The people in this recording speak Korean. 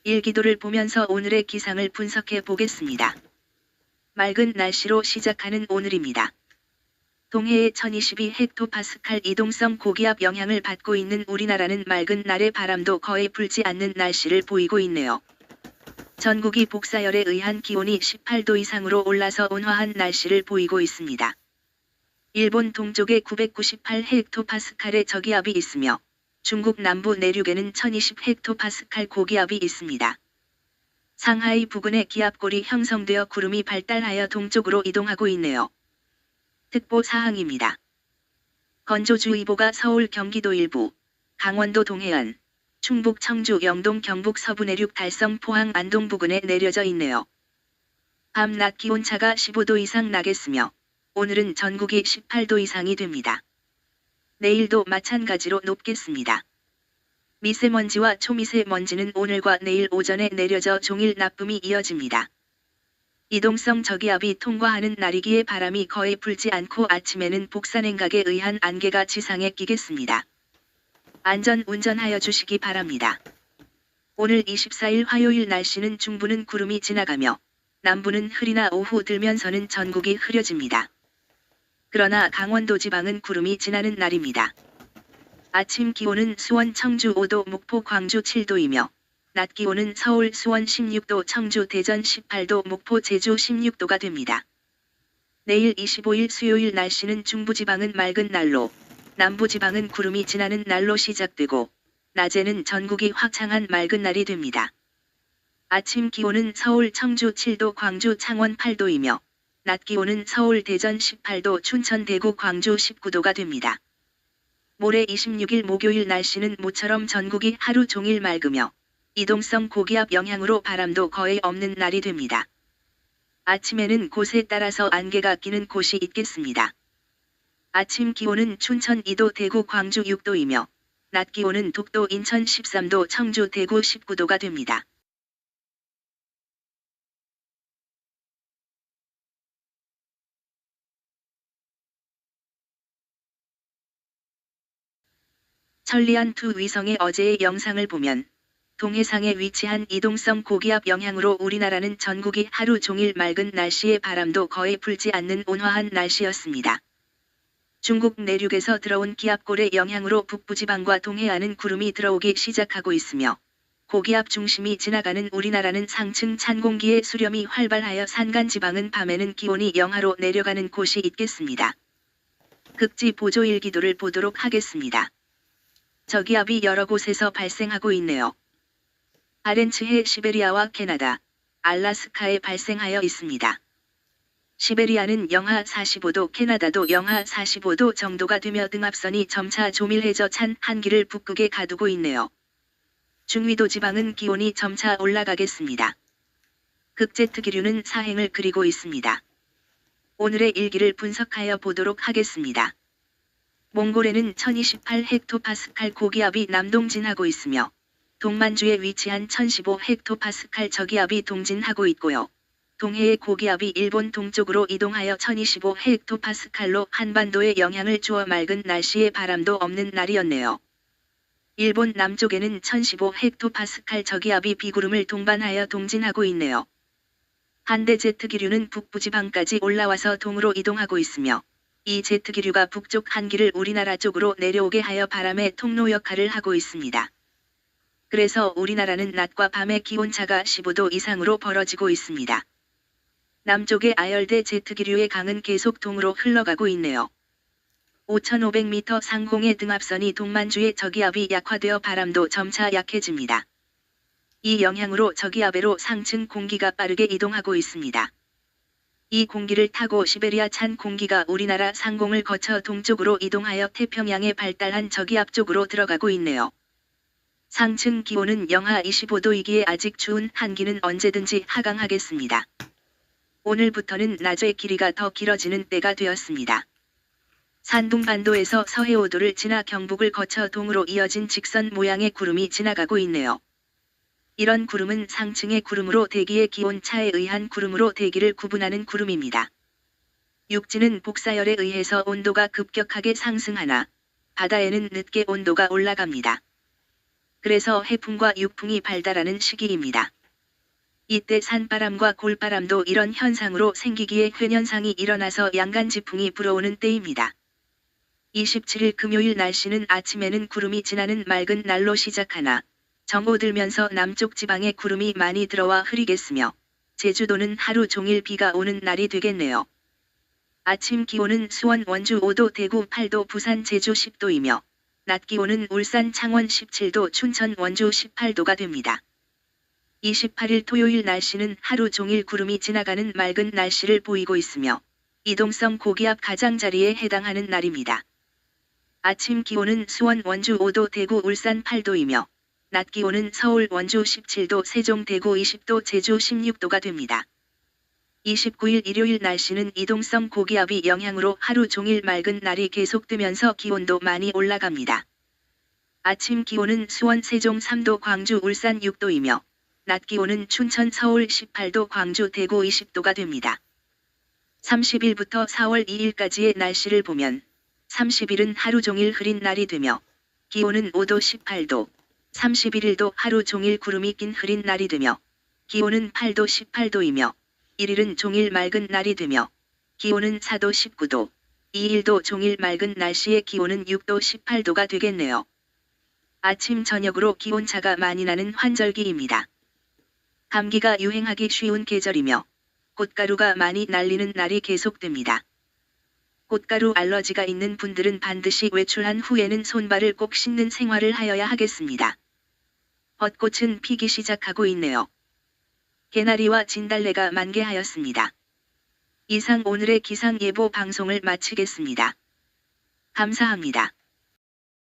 일기도를 보면서 오늘의 기상을 분석해 보겠습니다. 맑은 날씨로 시작하는 오늘입니다. 동해의 1022헥토파스칼 이동성 고기압 영향을 받고 있는 우리나라는 맑은 날에 바람도 거의 불지 않는 날씨를 보이고 있네요. 전국이 복사열에 의한 기온이 18도 이상으로 올라서 온화한 날씨를 보이고 있습니다. 일본 동쪽에 998헥토파스칼의 저기압이 있으며 중국 남부 내륙에는 1020헥토파스칼 고기압이 있습니다. 상하이 부근에 기압골이 형성되어 구름이 발달하여 동쪽으로 이동하고 있네요. 특보 사항입니다. 건조주의보가 서울 경기도 일부, 강원도 동해안, 충북 청주 영동 경북 서부 내륙 달성 포항 안동 부근에 내려져 있네요. 밤 낮 기온차가 15도 이상 나겠으며 오늘은 전국이 18도 이상이 됩니다. 내일도 마찬가지로 높겠습니다. 미세먼지와 초미세먼지는 오늘과 내일 오전에 내려져 종일 나쁨이 이어집니다. 이동성 저기압이 통과하는 날이기에 바람이 거의 불지 않고 아침에는 복사냉각에 의한 안개가 지상에 끼겠습니다. 안전 운전하여 주시기 바랍니다. 오늘 24일 화요일 날씨는 중부는 구름이 지나가며 남부는 흐리나 오후 들면서는 전국이 흐려집니다. 그러나 강원도 지방은 구름이 지나는 날입니다. 아침 기온은 수원 청주 5도 목포 광주 7도이며 낮 기온은 서울 수원 16도 청주 대전 18도 목포 제주 16도가 됩니다. 내일 25일 수요일 날씨는 중부지방은 맑은 날로 남부지방은 구름이 지나는 날로 시작되고 낮에는 전국이 화창한 맑은 날이 됩니다. 아침 기온은 서울 청주 7도 광주 창원 8도이며 낮 기온은 서울 대전 18도 춘천 대구 광주 19도가 됩니다. 모레 26일 목요일 날씨는 모처럼 전국이 하루 종일 맑으며 이동성 고기압 영향으로 바람도 거의 없는 날이 됩니다. 아침에는 곳에 따라서 안개가 끼는 곳이 있겠습니다. 아침 기온은 춘천 2도 대구 광주 6도이며 낮 기온은 독도 인천 13도 청주 대구 19도가 됩니다. 천리안2 위성의 어제의 영상을 보면 동해상에 위치한 이동성 고기압 영향으로 우리나라는 전국이 하루 종일 맑은 날씨에 바람도 거의 불지 않는 온화한 날씨였습니다. 중국 내륙에서 들어온 기압골의 영향으로 북부지방과 동해안은 구름이 들어오기 시작하고 있으며 고기압 중심이 지나가는 우리나라는 상층 찬 공기의 수렴이 활발하여 산간지방은 밤에는 기온이 영하로 내려가는 곳이 있겠습니다. 극지 보조 일기도를 보도록 하겠습니다. 저기압이 여러 곳에서 발생하고 있네요. 바렌츠해 시베리아와 캐나다, 알라스카에 발생하여 있습니다. 시베리아는 영하 45도, 캐나다도 영하 45도 정도가 되며 등압선이 점차 조밀해져 찬 한기를 북극에 가두고 있네요. 중위도 지방은 기온이 점차 올라가겠습니다. 극제트 기류는 사행을 그리고 있습니다. 오늘의 일기를 분석하여 보도록 하겠습니다. 몽골에는 1028헥토파스칼 고기압이 남동진하고 있으며 동만주에 위치한 1015헥토파스칼 저기압이 동진하고 있고요. 동해의 고기압이 일본 동쪽으로 이동하여 1025헥토파스칼로 한반도에 영향을 주어 맑은 날씨에 바람도 없는 날이었네요. 일본 남쪽에는 1015헥토파스칼 저기압이 비구름을 동반하여 동진하고 있네요. 한대 제트기류는 북부지방까지 올라와서 동으로 이동하고 있으며 이 제트기류가 북쪽 한기를 우리나라 쪽으로 내려오게 하여 바람의 통로 역할을 하고 있습니다. 그래서 우리나라는 낮과 밤의 기온차가 15도 이상으로 벌어지고 있습니다. 남쪽의 아열대 제트기류의 강은 계속 동으로 흘러가고 있네요. 5,500m 상공의 등압선이 동만주의 저기압이 약화되어 바람도 점차 약해집니다. 이 영향으로 저기압으로 상층 공기가 빠르게 이동하고 있습니다. 이 공기를 타고 시베리아 찬 공기가 우리나라 상공을 거쳐 동쪽으로 이동하여 태평양에 발달한 저기압 쪽으로 들어가고 있네요. 상층 기온은 영하 25도이기에 아직 추운 한기는 언제든지 하강하겠습니다. 오늘부터는 낮의 길이가 더 길어지는 때가 되었습니다. 산둥반도에서 서해오도를 지나 경북을 거쳐 동으로 이어진 직선 모양의 구름이 지나가고 있네요. 이런 구름은 상층의 구름으로 대기의 기온차에 의한 구름으로 대기를 구분하는 구름입니다. 육지는 복사열에 의해서 온도가 급격하게 상승하나 바다에는 늦게 온도가 올라갑니다. 그래서 해풍과 육풍이 발달하는 시기입니다. 이때 산바람과 골바람도 이런 현상으로 생기기에 회년상이 일어나서 양간지풍이 불어오는 때입니다. 27일 금요일 날씨는 아침에는 구름이 지나는 맑은 날로 시작하나 정오들면서 남쪽 지방에 구름이 많이 들어와 흐리겠으며 제주도는 하루 종일 비가 오는 날이 되겠네요. 아침 기온은 수원 원주 5도 대구 8도 부산 제주 10도이며 낮 기온은 울산 창원 17도 춘천 원주 18도가 됩니다. 28일 토요일 날씨는 하루 종일 구름이 지나가는 맑은 날씨를 보이고 있으며 이동성 고기압 가장자리에 해당하는 날입니다. 아침 기온은 수원 원주 5도 대구 울산 8도이며 낮 기온은 서울 원주 17도 세종 대구 20도 제주 16도가 됩니다. 29일 일요일 날씨는 이동성 고기압이 영향으로 하루 종일 맑은 날이 계속되면서 기온도 많이 올라갑니다. 아침 기온은 수원 세종 3도 광주 울산 6도이며 낮 기온은 춘천 서울 18도 광주 대구 20도가 됩니다. 30일부터 4월 2일까지의 날씨를 보면 30일은 하루 종일 흐린 날이 되며 기온은 5도 18도, 31일도 하루 종일 구름이 낀 흐린 날이 되며 기온은 8도 18도이며 1일은 종일 맑은 날이 되며 기온은 4도 19도, 2일도 종일 맑은 날씨의 기온은 6도 18도가 되겠네요. 아침 저녁으로 기온차가 많이 나는 환절기입니다. 감기가 유행하기 쉬운 계절이며 꽃가루가 많이 날리는 날이 계속됩니다. 꽃가루 알러지가 있는 분들은 반드시 외출한 후에는 손발을 꼭 씻는 생활을 하여야 하겠습니다. 벚꽃은 피기 시작하고 있네요. 개나리와 진달래가 만개하였습니다. 이상 오늘의 기상예보 방송을 마치겠습니다. 감사합니다.